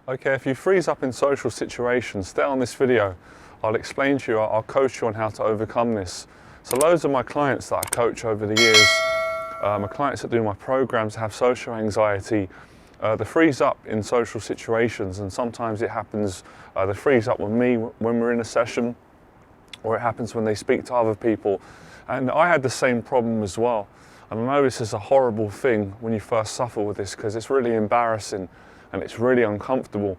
Okay, if you freeze up in social situations, stay on this video. I'll explain to you, I'll coach you on how to overcome this. So loads of my clients that I coach over the years, my clients that do my programs have social anxiety. They freeze up in social situations, and sometimes it happens, they freeze up with me when we're in a session, or it happens when they speak to other people. And I had the same problem as well. And I know this is a horrible thing when you first suffer with this, because it's really embarrassing and it's really uncomfortable.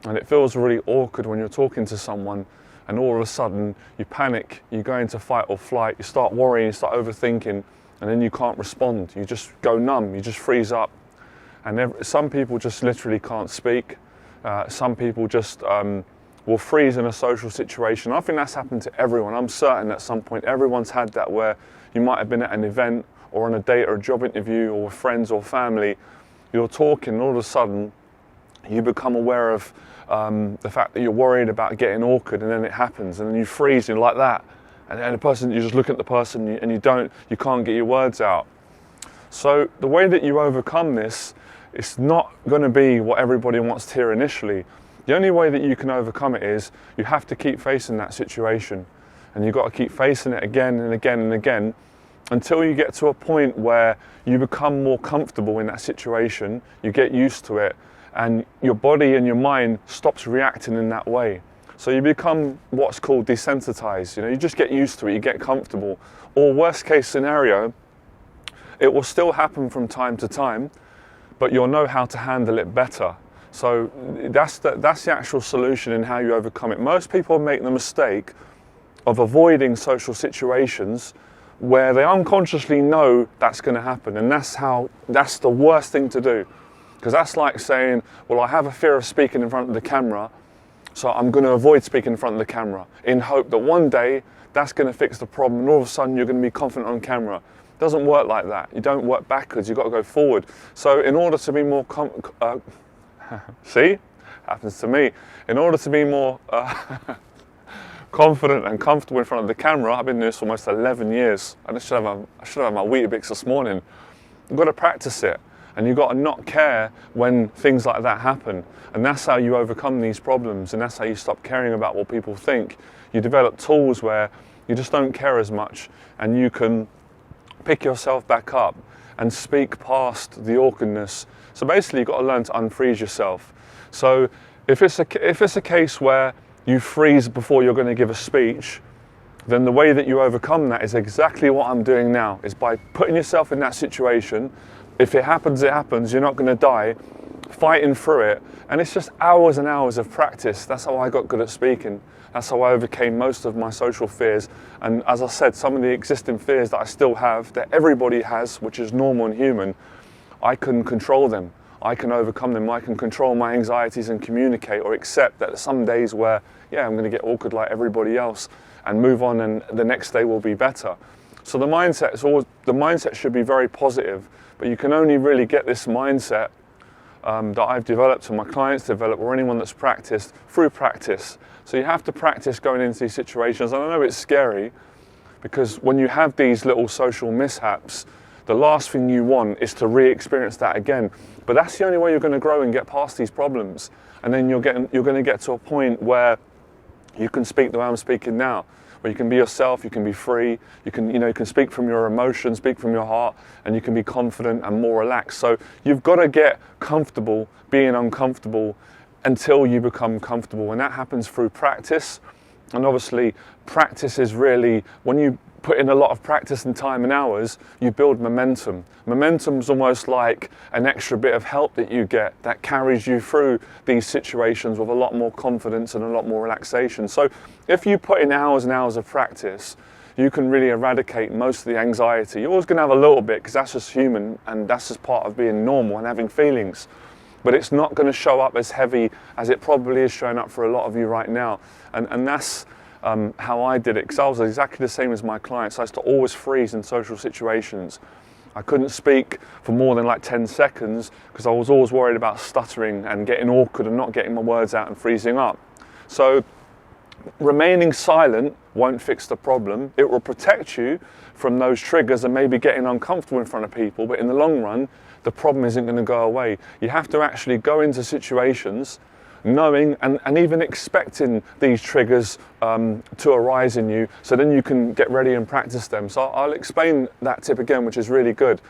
And it feels really awkward when you're talking to someone and all of a sudden you panic, you go into fight or flight, you start worrying, you start overthinking, and then you can't respond. You just go numb, you just freeze up. And some people just literally can't speak. Some people just will freeze in a social situation. I think that's happened to everyone. I'm certain at some point everyone's had that, where you might have been at an event or on a date or a job interview or with friends or family. You're talking and all of a sudden you become aware of the fact that you're worried about getting awkward, and then it happens and then you freeze, you're like that. And then you just look at the person and you can't get your words out. So the way that you overcome this, it's not going to be what everybody wants to hear initially. The only way that you can overcome it is you have to keep facing that situation, and you've got to keep facing it again and again and again until you get to a point where you become more comfortable in that situation, you get used to it, and your body and your mind stops reacting in that way. So you become what's called desensitized. You just get used to it, you get comfortable. Or worst case scenario, it will still happen from time to time, but you'll know how to handle it better. So that's the actual solution in how you overcome it. Most people make the mistake of avoiding social situations where they unconsciously know that's going to happen, and that's the worst thing to do. Because that's like saying, well, I have a fear of speaking in front of the camera, so I'm going to avoid speaking in front of the camera in hope that one day that's going to fix the problem, and all of a sudden you're going to be confident on camera. It doesn't work like that. You don't work backwards, you've got to go forward. So in order to be more see? Happens to me. In order to be more confident and comfortable in front of the camera, I've been doing this for almost 11 years. I should have my Weetabix this morning. You've got to practice it, and you've got to not care when things like that happen. And that's how you overcome these problems, and that's how you stop caring about what people think. You develop tools where you just don't care as much, and you can pick yourself back up and speak past the awkwardness. So basically you've got to learn to unfreeze yourself. So if it's a case where you freeze before you're going to give a speech, then the way that you overcome that is exactly what I'm doing now, is by putting yourself in that situation. If it happens, it happens, you're not going to die, fighting through it. And it's just hours and hours of practice. That's how I got good at speaking. That's how I overcame most of my social fears. And as I said, some of the existing fears that I still have, that everybody has, which is normal and human, I can control them. I can overcome them. I can control my anxieties and communicate, or accept that some days where, yeah, I'm going to get awkward like everybody else, and move on, and the next day will be better. So the mindset should be very positive, but you can only really get this mindset that I've developed, and my clients develop, or anyone that's practiced, through practice. So you have to practice going into these situations. And I know it's scary, because when you have these little social mishaps, the last thing you want is to re-experience that again. But that's the only way you're going to grow and get past these problems. And then you're going to get to a point where you can speak the way I'm speaking now, where you can be yourself, you can be free, you can speak from your emotions, speak from your heart, and you can be confident and more relaxed. So you've got to get comfortable being uncomfortable until you become comfortable, and that happens through practice. And obviously practice is really, when you put in a lot of practice and time and hours, you build momentum. Momentum's almost like an extra bit of help that you get that carries you through these situations with a lot more confidence and a lot more relaxation. So if you put in hours and hours of practice, you can really eradicate most of the anxiety. You're always going to have a little bit, because that's just human, and that's just part of being normal and having feelings. But it's not going to show up as heavy as it probably is showing up for a lot of you right now. And that's how I did it, because I was exactly the same as my clients. I used to always freeze in social situations. I couldn't speak for more than like 10 seconds because I was always worried about stuttering and getting awkward and not getting my words out and freezing up. So remaining silent won't fix the problem. It will protect you from those triggers and maybe getting uncomfortable in front of people, but in the long run, the problem isn't going to go away. You have to actually go into situations knowing and even expecting these triggers to arise in you, so then you can get ready and practice them. So I'll explain that tip again, which is really good.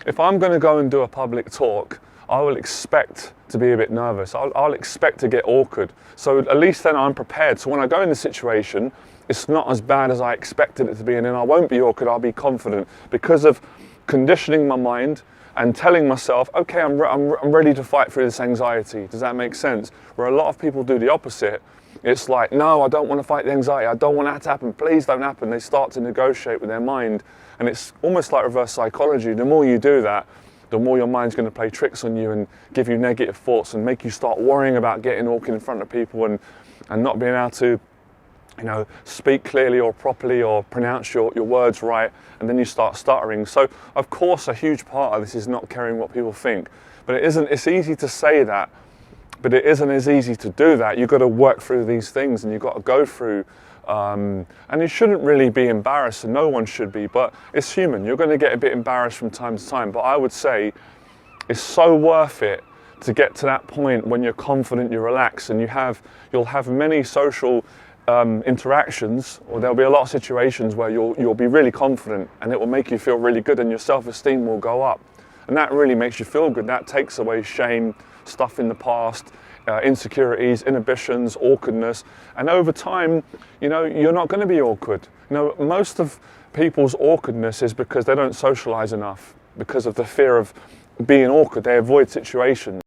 If I'm going to go and do a public talk, I will expect to be a bit nervous. I'll expect to get awkward. So at least then I'm prepared. So when I go in the situation, it's not as bad as I expected it to be, and then I won't be awkward, I'll be confident because of conditioning my mind and telling myself, okay, I'm ready to fight through this anxiety. Does that make sense? Where a lot of people do the opposite. It's like, no, I don't want to fight the anxiety. I don't want that to happen. Please don't happen. They start to negotiate with their mind. And it's almost like reverse psychology. The more you do that, the more your mind's going to play tricks on you and give you negative thoughts and make you start worrying about getting awkward in front of people and not being able to, speak clearly or properly or pronounce your words right, and then you start stuttering. So, of course, a huge part of this is not caring what people think. But it's easy to say that, but it isn't as easy to do that. You've got to work through these things, and you've got to go through, and you shouldn't really be embarrassed, and no one should be, but it's human. You're going to get a bit embarrassed from time to time, but I would say it's so worth it to get to that point when you're confident, you're relaxed, and you'll have many social interactions, or there'll be a lot of situations where you'll be really confident, and it will make you feel really good, and your self-esteem will go up, and that really makes you feel good. That takes away shame, stuff in the past, insecurities, inhibitions, awkwardness, and over time, you're not going to be awkward. Most of people's awkwardness is because they don't socialize enough, because of the fear of being awkward. They avoid situations.